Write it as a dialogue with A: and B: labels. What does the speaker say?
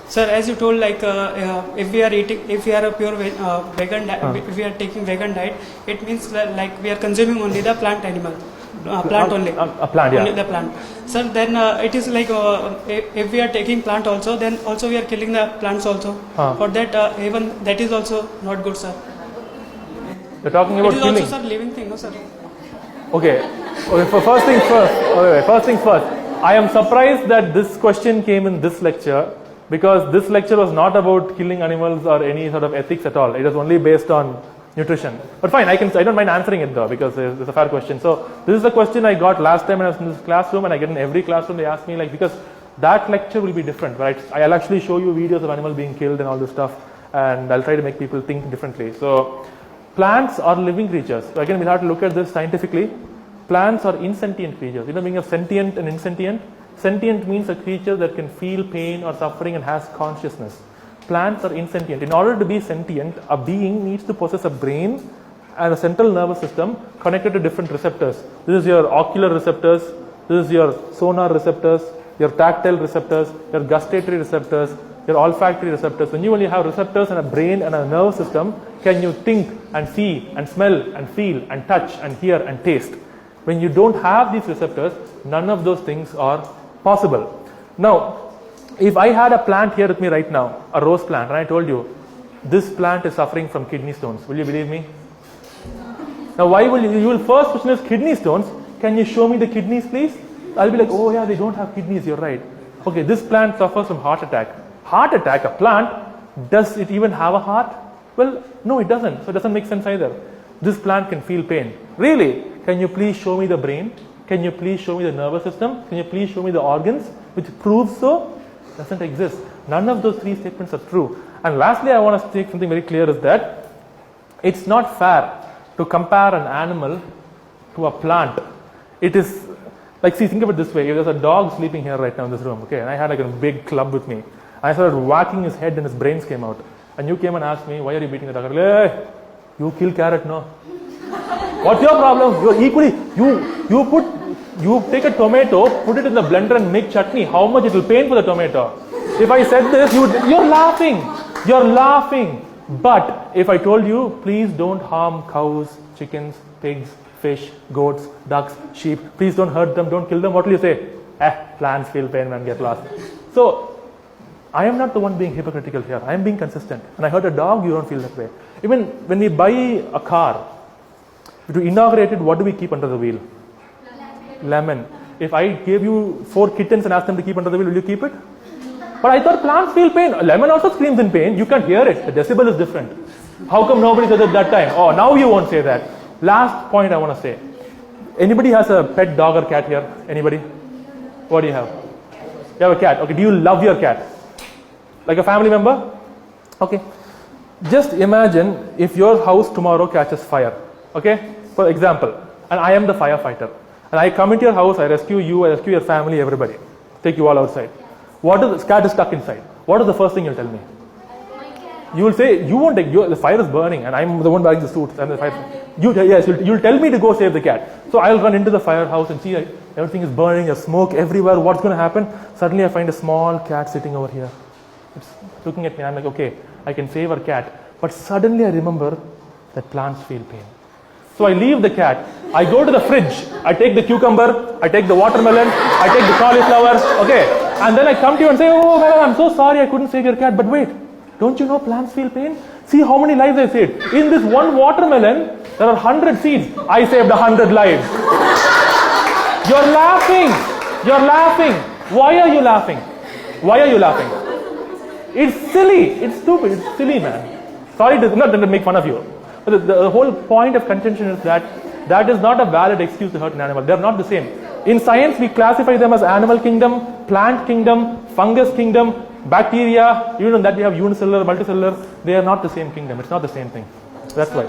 A: Sir, as you told, like if we are eating, if we are a pure vegan, if we are taking vegan diet, it means that, like we are consuming only the plant animal, plant only.
B: A plant, yeah.
A: Only the plant. Sir, then it is like if we are taking plant also, then also we are killing the plants also. For that, even that is also not good, sir.
B: You're talking about killing.
A: It is also, sir, living thing, no, sir.
B: Okay. For first things first. First things first. I am surprised that this question came in this lecture, because this lecture was not about killing animals or any sort of ethics at all. It was only based on nutrition. But fine, I don't mind answering it though, because it's a fair question. So this is the question I got last time when I was in this classroom, and I get in every classroom. They ask me, like, because that lecture will be different, right? I'll actually show you videos of animals being killed and all this stuff, and I'll try to make people think differently. So plants are living creatures. So again, we'll have to look at this scientifically. Plants are insentient creatures. You know, meaning of sentient and insentient. Sentient means a creature that can feel pain or suffering and has consciousness. Plants are insentient. In order to be sentient, a being needs to possess a brain and a central nervous system connected to different receptors. This is your ocular receptors, this is your sonar receptors, your tactile receptors, your gustatory receptors, your olfactory receptors. When you only have receptors and a brain and a nervous system, can you think and see and smell and feel and touch and hear and taste? When you don't have these receptors, none of those things are possible. Now, if I had a plant here with me right now, a rose plant, and I told you, this plant is suffering from kidney stones, will you believe me? Now, why will you first question is kidney stones. Can you show me the kidneys, please? I'll be like, oh yeah, they don't have kidneys, you're right. Okay, this plant suffers from heart attack. Heart attack, a plant, does it even have a heart? Well, no, it doesn't. So it doesn't make sense either. This plant can feel pain. Really? Can you please show me the brain? Can you please show me the nervous system? Can you please show me the organs? Which proves so? Doesn't exist. None of those three statements are true. And lastly, I want to state something very clear is that it's not fair to compare an animal to a plant. It is like, see, think of it this way. If there's a dog sleeping here right now in this room, okay, and I had like a big club with me, I started whacking his head and his brains came out. And you came and asked me, why are you beating the dog? I said, hey, you kill carrot, no? What's your problem? You're equally, you take a tomato, put it in the blender and make chutney. How much it will pain for the tomato? If I said this, you're laughing. You're laughing. But if I told you, please don't harm cows, chickens, pigs, fish, goats, ducks, sheep. Please don't hurt them, don't kill them. What will you say? Plants feel pain, man, get lost. So, I am not the one being hypocritical here. I am being consistent. And I hurt a dog, you don't feel that way. Even when we buy a car, to inaugurate it, what do we keep under the wheel? Lemon. If I gave you 4 kittens and asked them to keep under the wheel, will you keep it? But I thought plants feel pain. Lemon also screams in pain. You can't hear it. The decibel is different. How come nobody said it that time? Oh, now you won't say that. Last point I want to say. Anybody has a pet dog or cat here? Anybody? What do you have? You have a cat. Okay, do you love your cat? Like a family member? Okay. Just imagine if your house tomorrow catches fire. Okay? For example, and I am the firefighter. And I come into your house, I rescue you, I rescue your family, everybody. Take you all outside. This cat is stuck inside. What is the first thing you'll tell me? You will say, you won't take, the fire is burning and I'm the one wearing the suit. And the fire, you'll tell me to go save the cat. So I'll run into the firehouse and see everything is burning, there's smoke everywhere. What's going to happen? Suddenly I find a small cat sitting over here. It's looking at me. I'm like, okay, I can save our cat. But suddenly I remember that plants feel pain. So I leave the cat, I go to the fridge, I take the cucumber, I take the watermelon, I take the cauliflower, okay, and then I come to you and say, oh man, I'm so sorry I couldn't save your cat. But wait, don't you know plants feel pain? See how many lives I saved. In this one watermelon, there are 100 seeds. I saved 100 lives. You're laughing. You're laughing. Why are you laughing? Why are you laughing? It's silly. It's stupid. It's silly, man. Sorry to not to make fun of you. But the whole point of contention is that is not a valid excuse to hurt an animal. They're not the same. In science, we classify them as animal kingdom, plant kingdom, fungus kingdom, bacteria. Even that we have unicellular, multicellular. They are not the same kingdom. It's not the same thing. That's why.